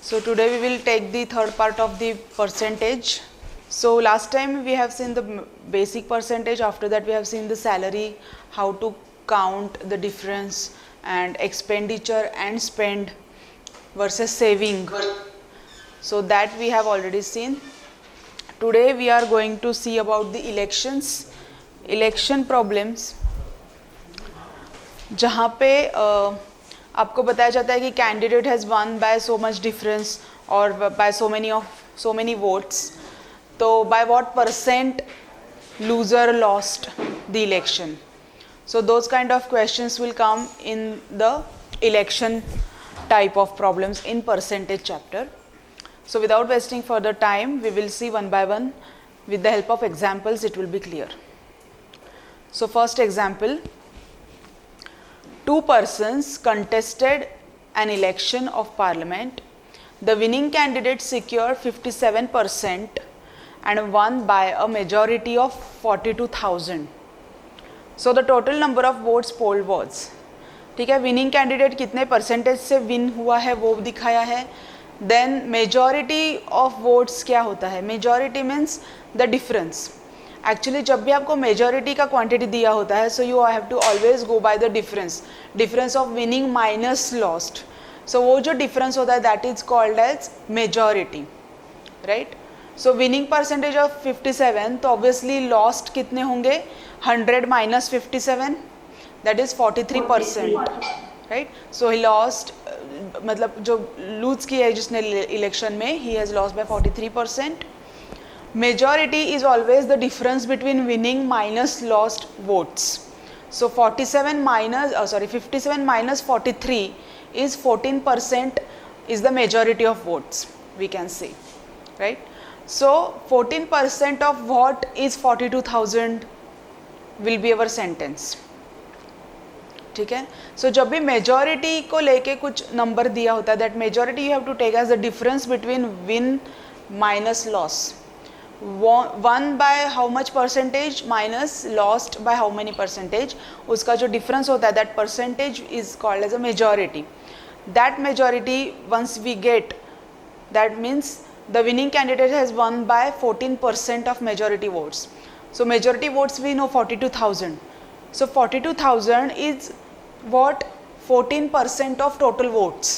So today we will take the third part of the percentage. So last time we have seen the basic percentage, after that we have seen the salary, how to count the difference, and expenditure and spend versus saving. So that we have already seen. Today we are going to see about the election problems, जहाँ पे आपको बताया जाता है कि candidate has won bye so much difference और bye so many votes, तो by what percent loser lost the election. So those kind of questions will come in the election type of problems in percentage chapter. So without wasting further time, we will see one by one. With the help of examples, it will be clear. So first example, two persons contested an election of parliament. The winning candidate secured 57% and won by a majority of 42,000. So the total number of votes polled was, ठीक है, winning candidate कितने percentage से win हुआ है वो दिखाया है. Then majority of votes क्या होता है? Majority means the difference. Actually जब भी आपको मेजॉरिटी का क्वांटिटी दिया होता है, so you have to always go by the difference of winning minus lost. So वो जो डिफरेंस होता है that is called as majority, right. So winning percentage of 57, तो ऑब्वियसली लॉस्ट कितने होंगे? 100 minus 57, that is 43%, right. So he lost, मतलब जो loose किया है जिसने इलेक्शन में, he has lost by 43%. Majority is always the difference between winning minus lost votes. So 57 minus 43 is 14% is the majority of votes, we can say, right. So 14% of what is 42,000 will be our sentence, ठीक है. सो जब भी majority को लेके कुछ number दिया होता है, that majority you have to take as the difference between win minus loss. One by how much percentage minus lost by how many percentage, उसका जो डिफरेंस होता है that percentage is called as a majority. That majority once we get, that means the winning candidate has won by 14% of majority votes. So majority votes we know 42,000. So 42,000 is what? 14% of total votes.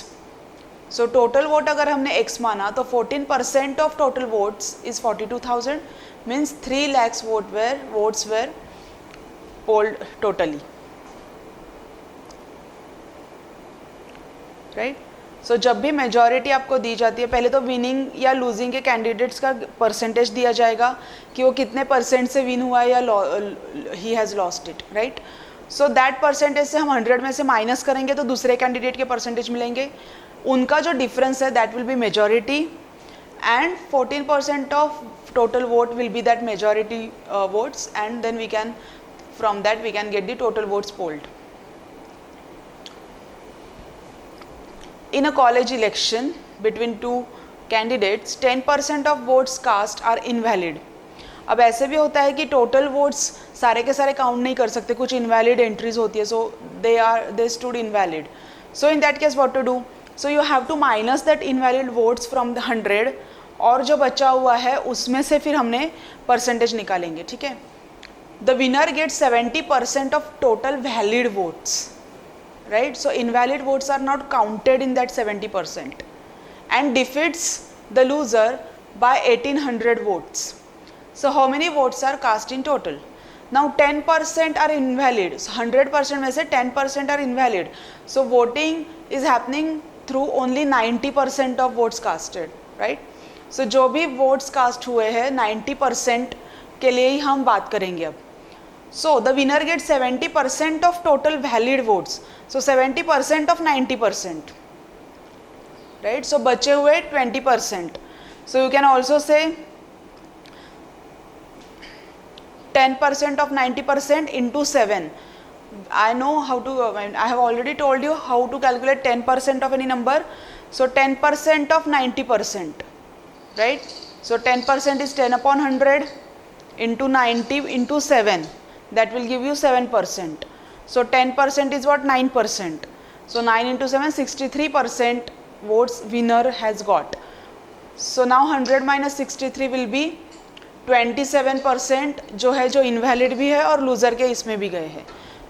So total vote अगर हमने x माना तो 14% of total votes is 42,000, means 3 lakhs votes were polled totally, right. सो जब भी majority आपको दी जाती है, पहले तो विनिंग या लूजिंग के कैंडिडेट्स का परसेंटेज दिया जाएगा कि वो कितने परसेंट से विन हुआ है या he has lost it, right. So that percentage से हम 100 में से माइनस करेंगे तो दूसरे कैंडिडेट के परसेंटेज मिलेंगे. उनका जो डिफरेंस है that will be majority, and 14% of total vote will be that majority votes, and then we can from that we can get the total votes polled. In a college election between two candidates, 10% of votes cast are invalid. अब ऐसे भी होता है कि total votes सारे के सारे count नहीं कर सकते, कुछ इनवैलिड एंट्रीज होती है, so they stood invalid. So in that case what to do? So you have to minus that invalid votes from the 100, और जो बचा हुआ है उसमें से फिर हमने परसेंटेज निकालेंगे, ठीक है. The winner get 70% of total valid votes, right. So invalid votes are not counted in that 70% and defeats the loser by 1800 votes. So how many votes are cast in total? Now 10% are invalid. So 100% में से 10% are invalid. So voting is happening through only 90% of votes casted, right. So जो भी votes cast हुए हैं 90% के लिए ही हम बात करेंगे अब. So the winner gets 70% of total valid votes. So 70% of 90%, right. So बचे हुए 20%. So you can also say 10% of 90% into 7. I know how to, I have already told you how to calculate 10% of any number. So 10% of 90%, right. So 10% is 10 upon 100 into 90 into 7. That will give you 7%. So 10% is what? 9%. So 9 into 7, 63% votes winner has got. So now 100 minus 63 will be 27% जो है, जो invalid भी है और loser के इसमें भी गए हैं,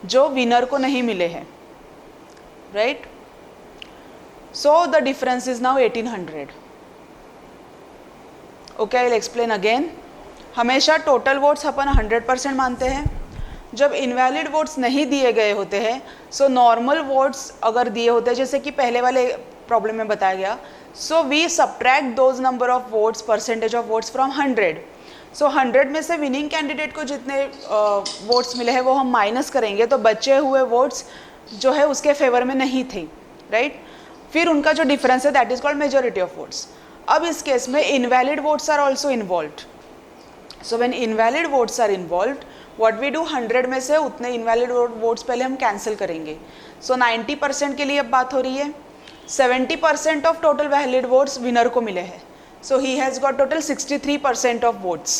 जो विनर को नहीं मिले हैं, right. So the difference is now 1800. Okay, I will explain again. हमेशा टोटल वोट्स अपन 100% मानते हैं. जब इनवैलिड वोट्स नहीं दिए गए होते हैं, सो नॉर्मल वोट्स अगर दिए होते हैं, जैसे कि पहले वाले प्रॉब्लम में बताया गया, so we subtract those number of votes, percentage of votes from 100. So 100 में से विनिंग कैंडिडेट को जितने वोट्स मिले हैं वो हम माइनस करेंगे, तो बचे हुए वोट्स जो है उसके फेवर में नहीं थे, राइट. फिर उनका जो डिफरेंस है that is called majority of votes. अब इस केस में invalid votes are also involved. So when invalid votes are involved, what we do, 100 में से उतने इनवैलिड वोट्स पहले हम कैंसिल करेंगे. सो 90% के लिए अब बात हो रही है. 70% of total valid votes winner को मिले हैं. So he has got total 63% of votes,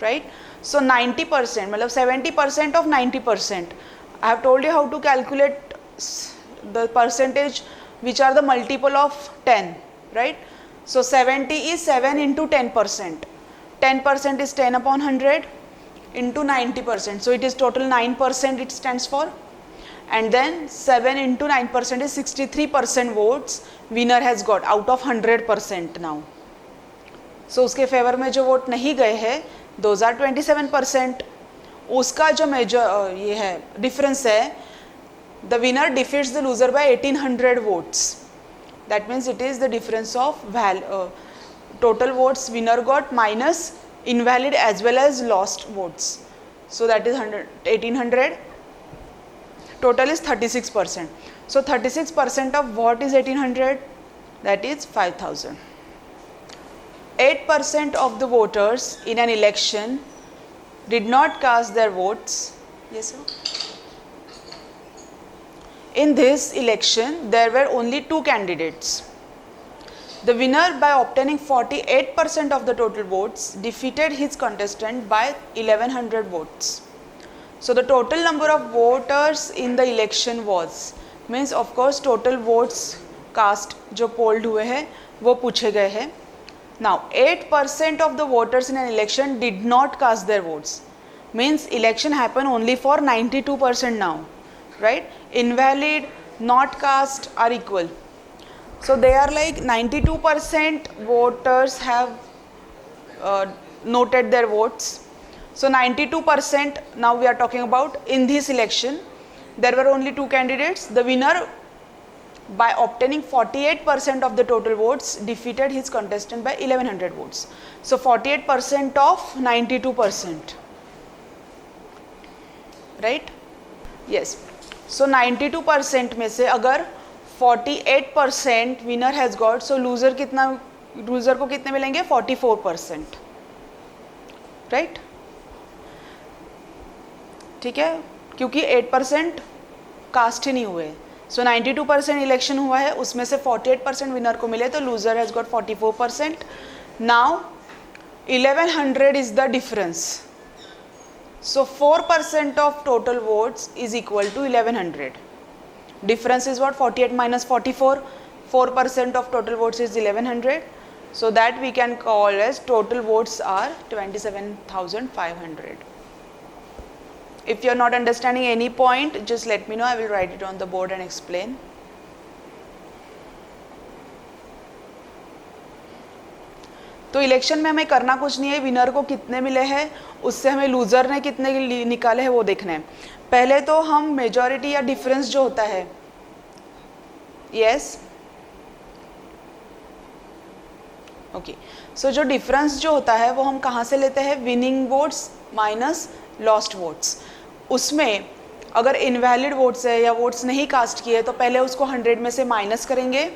right? So 90% मतलब 70% of 90%. I have told you how to calculate the percentage which are the multiple of 10, right? So 70 is 7 into 10%. 10% is 10 upon 100 into 90%. So it is total 9% it stands for. And then 7 into 9% is 63% votes winner has got out of 100% now. सो उसके favour में जो vote नहीं गए हैं, those are 27%. उसका जो major ये है डिफरेंस है, the winner defeats the loser by 1800 votes. That means it is the difference of total votes winner got minus invalid as well as lost votes. So that is 1800. Total is 36%. So 36% of what is 1800? That is 5000. 8% of the voters in an election did not cast their votes. Yes, sir. In this election, there were only 2 candidates. The winner, by obtaining 48% of the total votes, defeated his contestant by 1100 votes. So the total number of voters in the election was, means of course total votes cast जो polled हुए हैं वो पूछे गए हैं. Now 8% of the voters in an election did not cast their votes. Means election happened only for 92% now, right? Invalid, not cast are equal. So they are like 92% voters have noted their votes. So 92% now we are talking about in this election. There were only 2 candidates. The winner, by obtaining 48% of the total votes, defeated his contestant by 1100 votes. So 48% of 92%, right? Yes. So 92% में से अगर 48% winner has got, so loser कितना, loser को कितने मिलेंगे? 44%, right? ठीक है, क्योंकि 8% कास्ट ही नहीं हुए. सो 92% इलेक्शन हुआ है, उसमें से 48% विनर को मिले, तो loser has got 44%. Now 1100 is the difference. So 4% of total votes is equal to 1100. Difference is what? 48 minus 44. 4% of total votes is 1100. So that we can call as total votes are 27,500. If you are not understanding any point, just let me know. I will write it on the board and explain. तो election में हमें करना कुछ नहीं है, winner को कितने मिले हैं उससे हमें लूजर ने कितने निकाले हैं वो देखना है. पहले तो हम मेजॉरिटी या डिफरेंस जो होता है, यस, ओके, सो जो डिफरेंस जो होता है वो हम कहाँ से लेते हैं? Winning votes minus lost votes. उसमें अगर इनवैलिड वोट्स है या वोट्स नहीं कास्ट किए तो पहले उसको 100 में से माइनस करेंगे,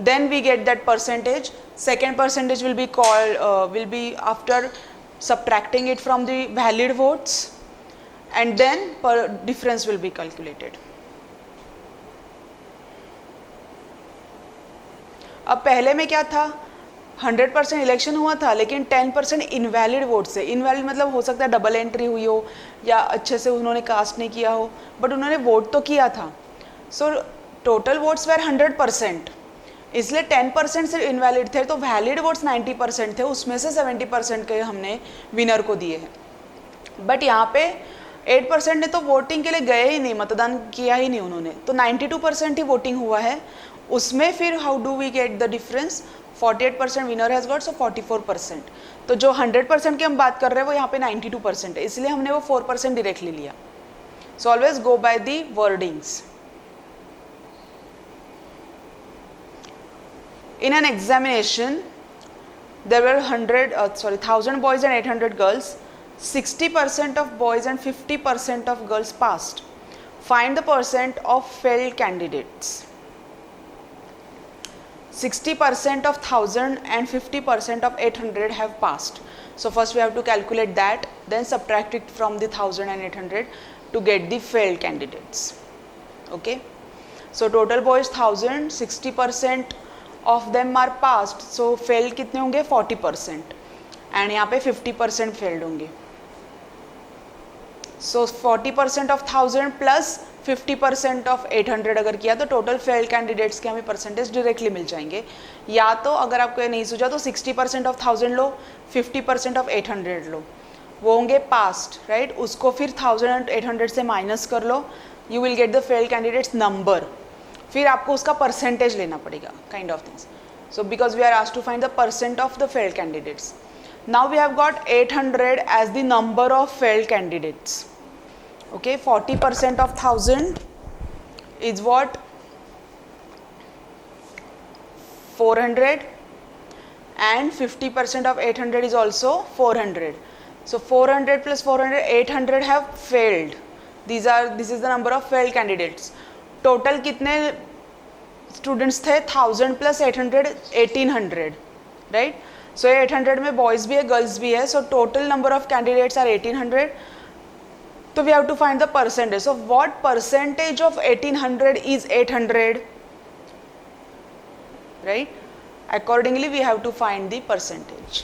then we get that percentage. Second percentage will be called will be after subtracting it from the valid votes, and then difference will be calculated. अब पहले में क्या था? 100% इलेक्शन हुआ था लेकिन 10% इनवैलिड वोट्स है. इनवैलिड मतलब हो सकता है डबल एंट्री हुई हो या अच्छे से उन्होंने कास्ट नहीं किया हो, बट उन्होंने वोट तो किया था. So total votes were 100%. इसलिए 10% सिर्फ इनवैलिड थे, तो वैलिड वोट्स 90% थे, उसमें से 70% के हमने विनर को दिए हैं. बट यहाँ पे 8% ने तो वोटिंग के लिए गए ही नहीं, मतदान किया ही नहीं उन्होंने, तो 92% ही वोटिंग हुआ है. उसमें फिर how do we get the difference? 48% winner has got, so 44%. तो जो 100% की हम बात कर रहे हैं वो यहाँ पे 92% है, इसलिए हमने वो 4% डायरेक्टली लिया. So always go by the wordings. In an examination, there were 1,000 boys and 800 girls. 60% of boys and 50% of girls passed. Find the percent of failed candidates. 60% of 1,000 and 50% of 800 have passed. So first we have to calculate that, then subtract it from the 1,000 and 800 to get the failed candidates. Okay. So total boys 1,000, 60% of them are passed. So failed कितने होंगे? 40%. And यहाँ पे 50% failed होंगे. So 40% of 1,000 plus 50% of 800 अगर किया तो total failed candidates के हमें परसेंटेज डायरेक्टली मिल जाएंगे. या तो अगर आपको ये नहीं सूझा तो 60% ऑफ 1,000 लो, 50% ऑफ 800 लो, वो होंगे पास्ट, राइट. उसको फिर 1,800 से माइनस कर लो, you will get the failed candidates number. फिर आपको उसका परसेंटेज लेना पड़ेगा, kind of things. So because we are asked to find the percent of the failed candidates. Now we have got 800 as the number of failed candidates. Okay, 40% of 1,000 is what? 400, and 50% of 800 is also 400. So 400 plus 400, 800 have failed. This is the number of failed candidates. Total कितने students थे? 1,000 plus 800, 1,800, right? So 800 में boys भी है, girls भी है, so total number of candidates are 1,800. So we have to find the percentage. So what percentage of 1,800 is 800? Right? Accordingly we have to find the percentage.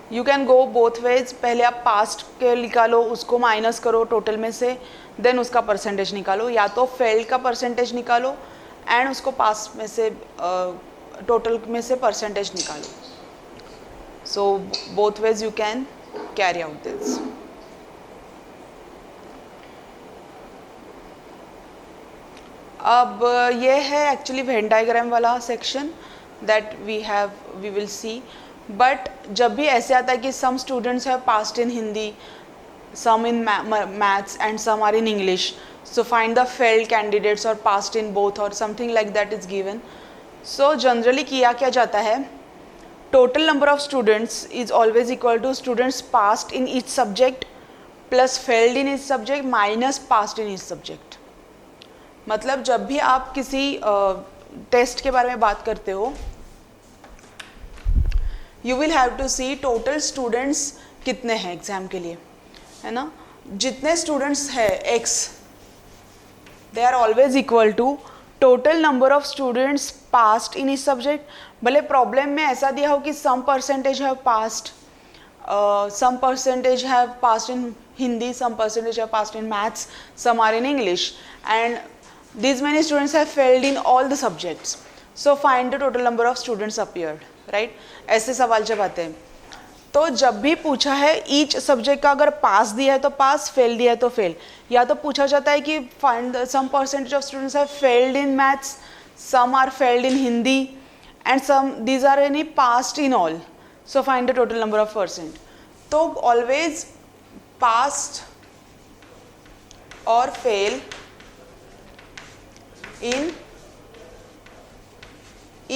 You can go both ways. पहले आप past के निकालो, उसको minus करो total में से, then उसका percentage निकालो, या तो failed का percentage निकालो and उसको past में से total में से percentage निकालो. So both ways you can carry out this. अब ये है एक्चुअली वेन डायग्राम वाला section that we will see. But जब भी ऐसे आता है कि some students have passed in Hindi, some in maths and some are in English, so find the failed candidates और पास्ड इन बोथ और something like that is given. So generally किया क्या जाता है, total number of students is always equal to students passed in each subject plus failed in each subject minus passed in each subject. मतलब जब भी आप किसी टेस्ट के बारे में बात करते हो, you will have to see total students कितने हैं एग्जाम के लिए, है ना. जितने स्टूडेंट्स है x, they are always equal to total number of students passed in each subject. भले प्रॉब्लम में ऐसा दिया हो कि some percentage have passed, some percentage have passed in Hindi, some percentage have passed in maths, some are in English, and these many students have failed in all the subjects. So find the total number of students appeared, right? ऐसे सवाल जब आते हैं तो जब भी पूछा है ईच सब्जेक्ट का अगर पास दिया है तो पास, फेल दिया है तो फेल, या तो पूछा जाता है कि find some percentage of students have failed in maths, some are failed in Hindi, and some these are any passed in all, so find the total number of percent. तो always passed or fail in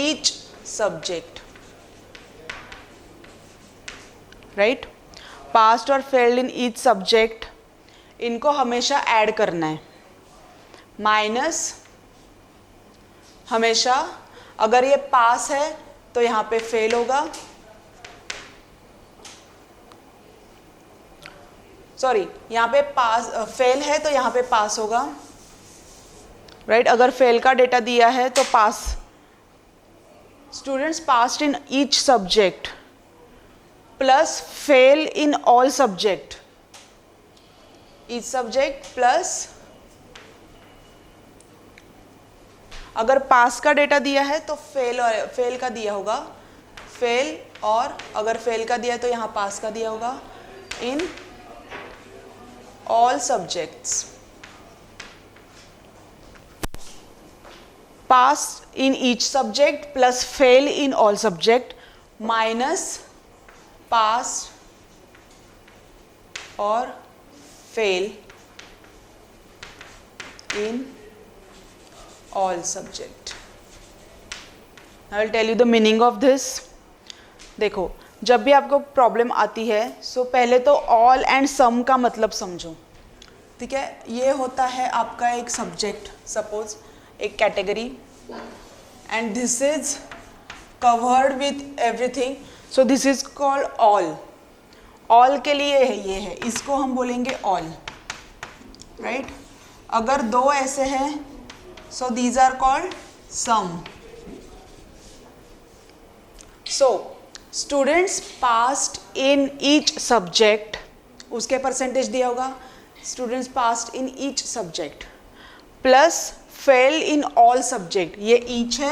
each subject, right? passed or failed in each subject, इनको हमेशा add करना है, minus हमेशा अगर ये पास है तो यहाँ पे फेल होगा, सॉरी यहाँ पे पास फेल है तो यहाँ पे पास होगा, राइट. अगर फेल का डेटा दिया है तो pass. Students passed in each subject plus fail in all subject, each subject plus अगर पास का डेटा दिया है तो फेल का दिया होगा, फेल, और अगर फेल का दिया है तो यहाँ पास का दिया होगा in all subjects. Pass in each subject plus fail in all subject minus pass और fail in all subject. I will tell you the meaning of this. देखो, जब भी आपको प्रॉब्लम आती है सो पहले तो ऑल एंड सम का मतलब समझो. ठीक है, ये होता है आपका एक सब्जेक्ट, सपोज एक category, and this is covered with everything, so this is called all. All के लिए ये है, इसको हम बोलेंगे ऑल, राइट. अगर दो ऐसे हैं so these are called sum. So students passed in each subject, उसके परसेंटेज दिया होगा, students passed in each subject plus fail in all subject, ये each है,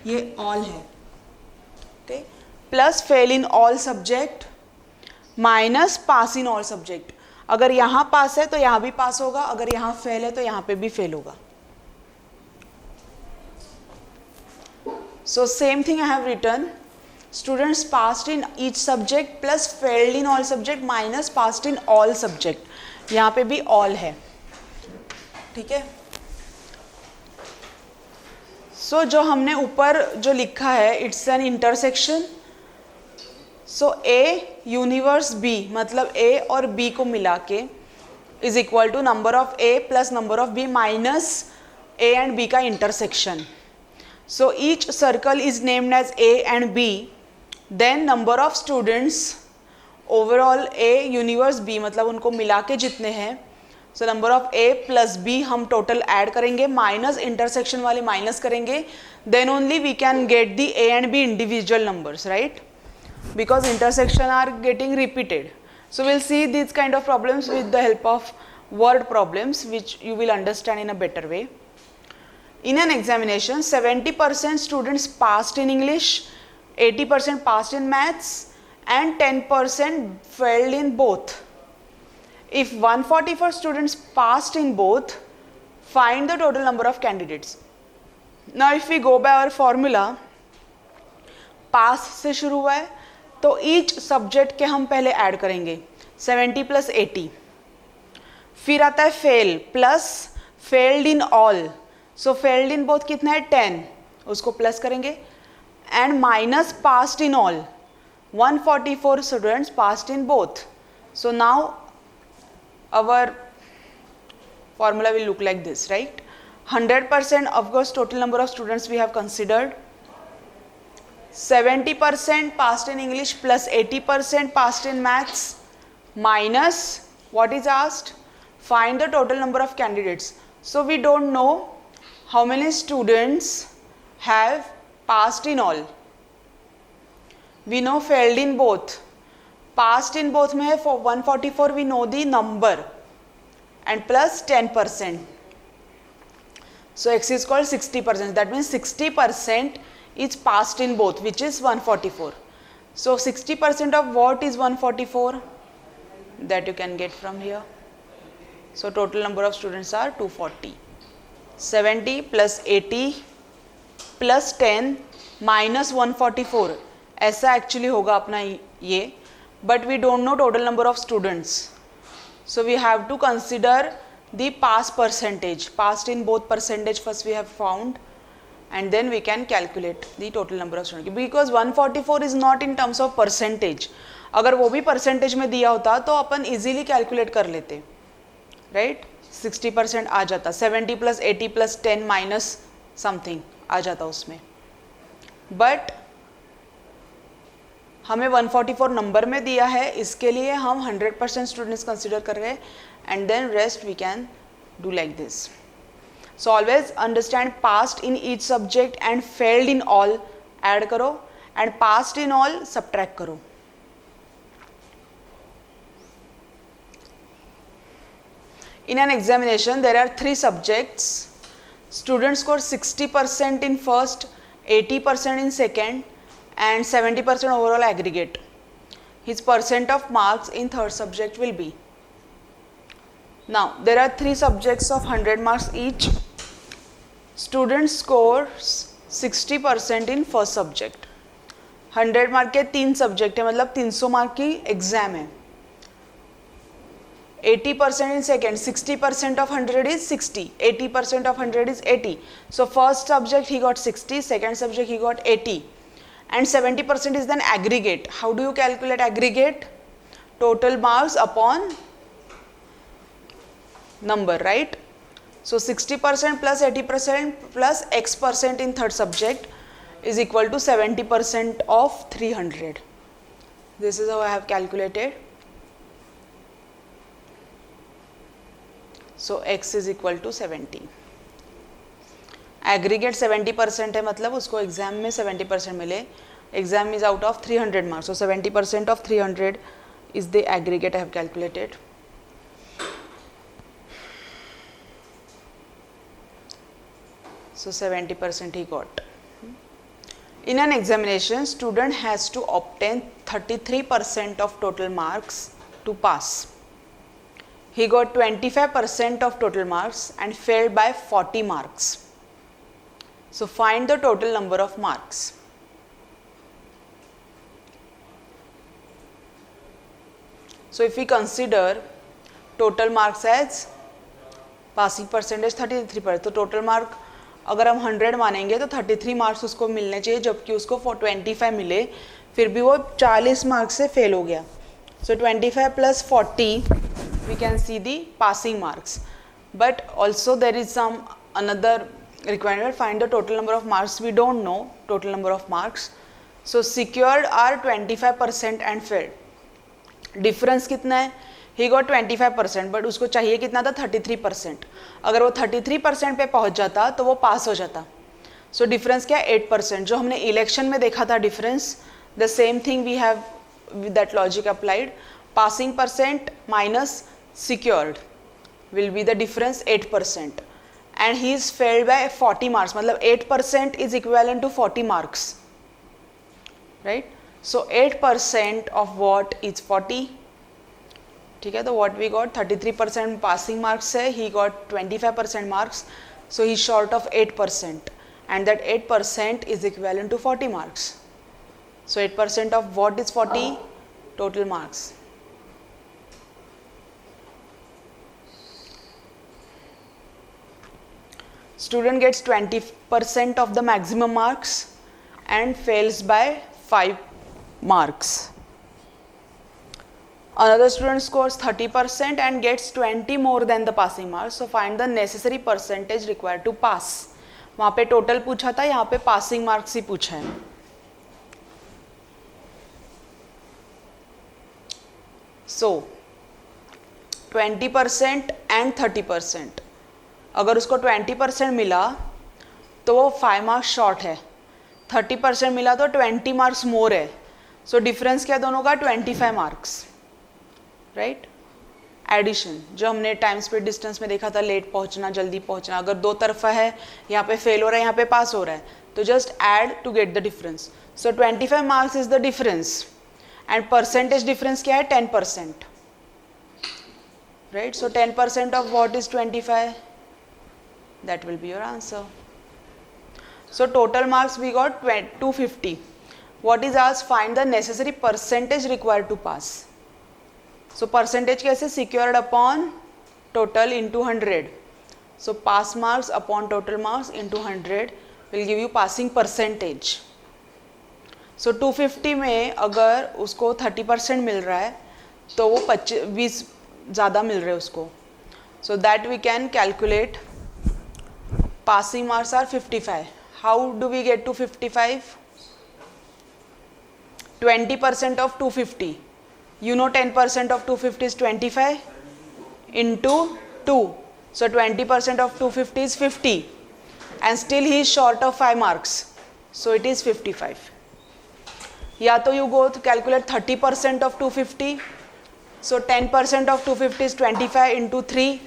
ये all है, okay, plus fail in all subject minus pass in all subject. अगर यहाँ पास है तो यहाँ भी पास होगा, अगर यहाँ फेल है तो यहाँ पे भी फेल होगा. So same thing I have written, students passed in each subject plus failed in all subject minus passed in all subject. यहाँ पे भी all है, ठीक है. So जो हमने ऊपर जो लिखा है, it's an intersection. So A universe B, मतलब A और B को मिला के is equal to number of A plus number of B minus A and B का intersection. So each circle is named as A and B, then number of students overall A universe B, मतलब उनको मिला के जितने हैं, so number of A plus B हम total add करेंगे, minus intersection वाले minus करेंगे, then only we can get the A and B individual numbers, right? Because intersection are getting repeated. So we'll see these kind of problems with the help of word problems, which you will understand in a better way. In an examination, 70% students passed in English, 80% passed in maths, and 10% failed in both. If 144 students passed in both, find the total number of candidates. Now if we go by our formula, pass से शुरू हुआ है तो each subject के हम पहले add करेंगे 70 plus 80. फिर आता है fail plus failed in all. So failed in both कितना है 10, उसको प्लस करेंगे, and minus passed in all, 144 students passed in both. So now our formula will look like this, right? 100% of course total number of students we have considered, 70% passed in English plus 80% passed in maths minus what is asked, find the total number of candidates. So we don't know how many students have passed in all. We know failed in both. Passed in both में for 144 we know the number and plus 10%. So x is called 60%. That means 60% is passed in both, which is 144. So 60% of what is 144? That you can get from here. So total number of students are 240. 70 plus 80 plus 10 minus 144. ऐसा actually होगा अपना ये, but we don't know total number of students. So we have to consider the pass percentage. Passed in both percentage first we have found, and then we can calculate the total number of students. Because 144 is not in terms of percentage. अगर वो भी percentage में दिया होता तो अपन easily calculate कर लेते, right? 60% आ जाता, 70 plus 80 plus 10 minus something आ जाता उसमें. But हमें 144 नंबर में दिया है, इसके लिए हम 100% स्टूडेंट्स कंसिडर कर रहे हैं, and then rest we can do like this. So always understand passed in each subject and failed in all add करो, and passed in all subtract करो. In an examination there are 3 subjects. Student score 60% in first, 80% in second and 70% overall aggregate. His percent of marks in third subject will be. Now there are 3 subjects of 100 marks each. Student scores 60% in first subject. 100 mark के 3 subject है, मतलब 300 mark की exam है. 80% in second, 60% of 100 is 60, 80% of 100 is 80. So first subject he got 60, second subject he got 80 and 70% is then aggregate. How do you calculate aggregate? Total marks upon number, right? So 60% plus 80% plus x percent in third subject is equal to 70% of 300. This is how I have calculated. So x is equal to 70. Aggregate 70% है, मतलब उसको exam में 70% मिले. Exam is out of 300 marks. So 70% of 300 is the aggregate I have calculated. So 70% he got. In an examination, student has to obtain 33% of total marks to pass. He got 25% of total marks and failed by 40 marks. So find the total number of marks. So if we consider total marks as passing percentage 33%, तो total mark अगर हम 100 मानेंगे तो 33 marks उसको मिलने चाहिए, जबकि उसको 25 मिले, फिर भी वो 40 मार्क्स से फेल हो गया. So 25 plus 40 we can see the passing marks. But also there is some another requirement, find the total number of marks. We don't know total number of marks. So secured are 25% and failed. Difference कितना है? He got 25%, but उसको चाहिए कितना था? 33%. अगर वो 33% पे पहुंच जाता तो वो पास हो जाता. सो डिफरेंस क्या? 8%. जो हमने इलेक्शन में देखा था difference, the same thing we have with that logic applied. Passing percent minus secured will be the difference 8%. And he is failed by 40 marks, मतलब 8% is equivalent to 40 marks, right? So 8% of what is 40. ठीक है, तो what we got 33% passing marks है, he got 25% marks, so he short of 8% and that 8% is equivalent to 40 marks. So 8% of what is 40? Total marks. Student gets 20% of the maximum marks and fails by 5 marks. Another student scores 30% and gets 20 more than the passing marks. So find the necessary percentage required to pass. वहाँ पे total पूछा था, यहाँ पे passing marks ही पूछा है. So 20% and 30%. अगर उसको 20% मिला तो वो 5 मार्क्स शॉर्ट है. 30% मिला तो 20 मार्क्स मोर है. सो डिफरेंस क्या दोनों का? 25 मार्क्स, राइट? एडिशन जो हमने टाइम स्पीड डिस्टेंस में देखा था, लेट पहुंचना जल्दी पहुंचना, अगर दो तरफा है, यहाँ पे फेल हो रहा है, यहाँ पे पास हो रहा है, तो just add to get the difference. So 25 marks is the difference and percentage difference क्या है? 10%, right? So 10% of what is 25? That will be your answer. So total marks we got 250. What is asked? Find the necessary percentage required to pass. So percentage कैसे? Secured upon total into 100. So pass marks upon total marks into 100 will give you passing percentage. So 250 में अगर उसको 30% मिल रहा है तो वो 20 ज़्यादा मिल रहे हैं उसको. So that we can calculate. Passing marks are 55. How do we get to 55? 20% of 250. You know 10% of 250 is 25 into 2. So 20% of 250 is 50. And still he is short of 5 marks. So it is 55. या तो you go to calculate 30% of 250. So 10% of 250 is 25 into 3.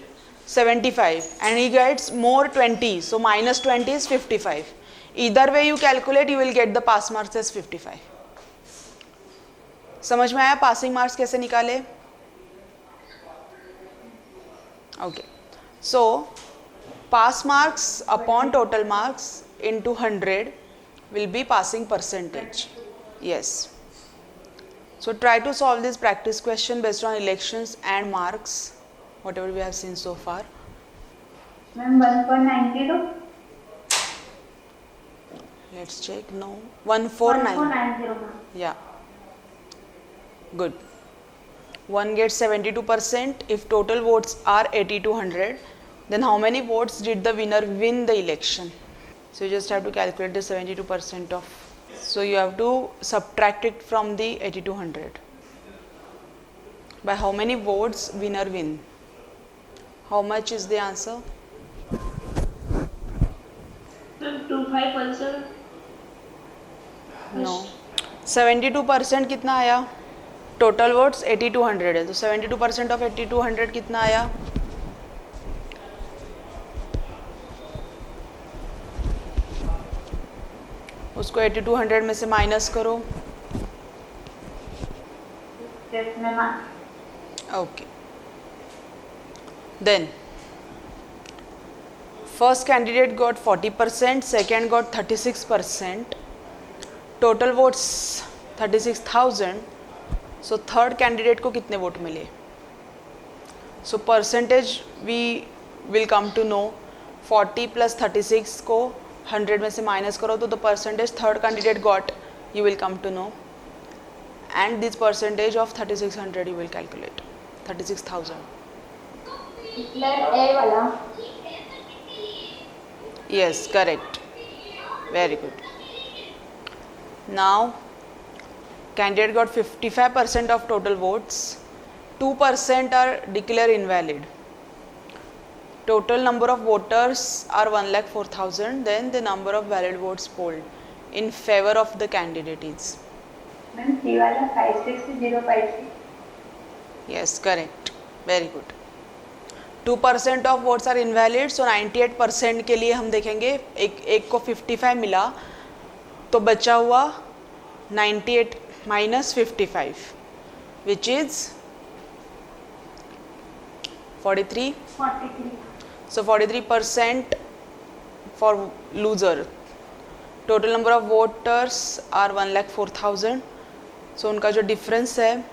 75 and he gets more 20, so minus 20 is 55. Either way you calculate, you will get the pass marks as 55. समझ में आया passing marks कैसे निकाले? Okay, so pass marks upon total marks into 100 will be passing percentage. Yes. So try to solve this practice question based on elections and marks, whatever we have seen so far. Ma'am, 1.92. Let's check. No, 149. 1490. Yeah. Good. One gets 72%. If total votes are 80 to 100, then how many votes did the winner win the election? So you just have to calculate the 72% of. So you have to subtract it from the 80 to 100. By how many votes winner win? How much is the answer? 25%. No. 72% कितना आया? Total votes 80 to 100 है, तो 72% of 80 to 100 कितना आया? उसको 80 to 100 में से minus करो. Okay, then first candidate got 40%, second got 36%, total votes 36,000. So third candidate को कितने वोट मिले? So percentage we will come to know. 40 plus 36 को 100 में से माइनस करो तो the percentage third candidate got you will come to know, and this percentage of 3600 you will calculate. 36,000. A वाला. Yes, correct. Very good. Now, candidate got 55% of total votes. 2% are declared invalid. Total number of voters are 1,04,000. Then the number of valid votes polled in favor of the candidate is. Ma'am, C वाला 56056. Yes, correct. Very good. 2% of votes are invalid. So 98% के लिए हम देखेंगे, एक को 55 मिला तो बचा हुआ 98 minus 55, which is 43. 43. So 43% for loser. Total number of voters are 1,04,000. So उनका जो difference है,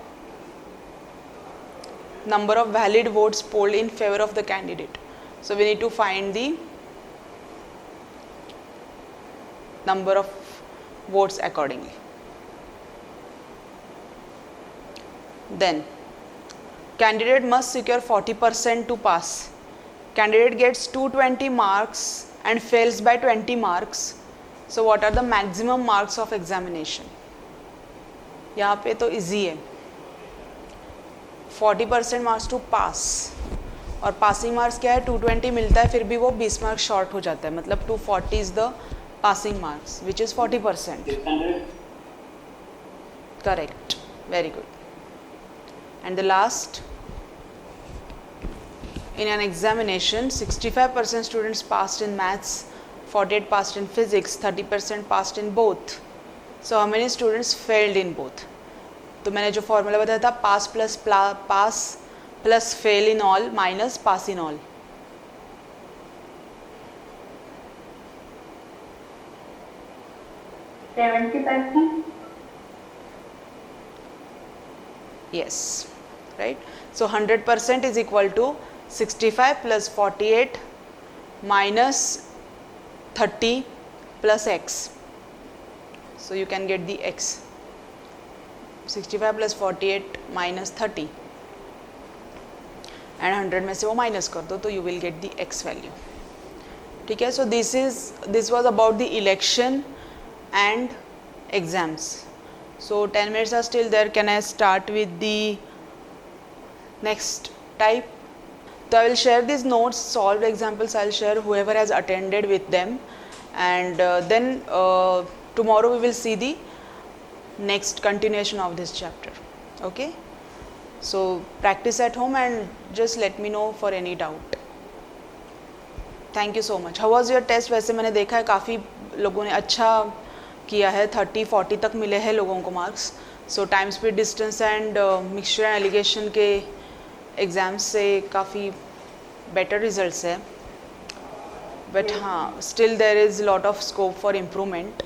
number of valid votes polled in favor of the candidate. So we need to find the number of votes accordingly. Then candidate must secure 40% to pass. Candidate gets 220 marks and fails by 20 marks. So what are the maximum marks of examination? यहाँ पे तो easy है. 40% marks to पास, और passing marks क्या है? 220 मिलता है, फिर भी वो 20 मार्क्स शॉर्ट हो जाता है, मतलब 240 is the passing marks which is 40%. Correct, very good. And the last, in an examination 65% students passed in maths, 48 passed in physics, 30% passed in both. So how many students failed in both? तो मैंने जो formula बताया था, pass plus fail in all minus pass in all. Yes, right. So 100% is equal to 65 plus 48 minus 30 plus x. So you can get the x. 65 plus 48 minus 30 and 100 में से वो minus कर दो तो you will get the x value. ठीक है. So this was about the election and exams. So 10 minutes are still there. Can I start with the next type? So I will share these notes, solved examples I will share, whoever has attended with them, and then tomorrow we will see the next continuation of this chapter. Okay, so practice at home and just let me know for any doubt. Thank you so much. How was your test? वैसे मैंने देखा है काफ़ी लोगों ने अच्छा किया है, 30-40 तक मिले हैं लोगों को marks. So time speed distance and mixture and alligation के एग्ज़ाम्स से काफ़ी बेटर रिजल्ट्स है. बट हाँ, still there is lot of scope for improvement.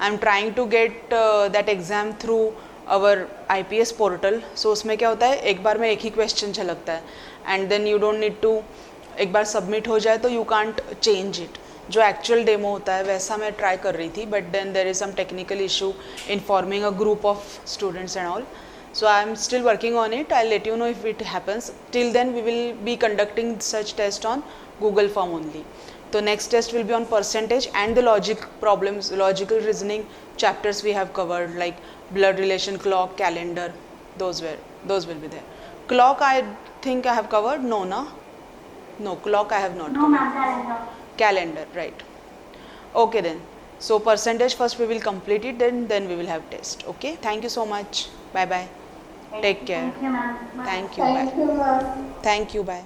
I am trying to get that exam through our IPS portal. So उसमें क्या होता है, एक बार में एक ही क्वेश्चन झलकता है and then you don't need to, एक बार सबमिट हो जाए तो यू कांट चेंज इट. जो एक्चुअल डेमो होता है वैसा मैं ट्राई कर रही थी, but then there is some technical issue in forming a group of students and all. So I am still working on it. I'll let you know if it happens. Till then we will be conducting such test on Google form only. So next test will be on percentage and the logic problems, logical reasoning chapters we have covered, like blood relation, clock, calendar. Those will be there. Clock I think I have covered. No, clock I have not No, covered. ma'am, calendar. Calendar, right. Okay then. So percentage first we will complete it, then we will have test. Okay. Thank you so much. Bye bye. Take care. Thank you, ma'am. Bye. Thank you. Bye. Thank you, ma'am. Thank you. Bye.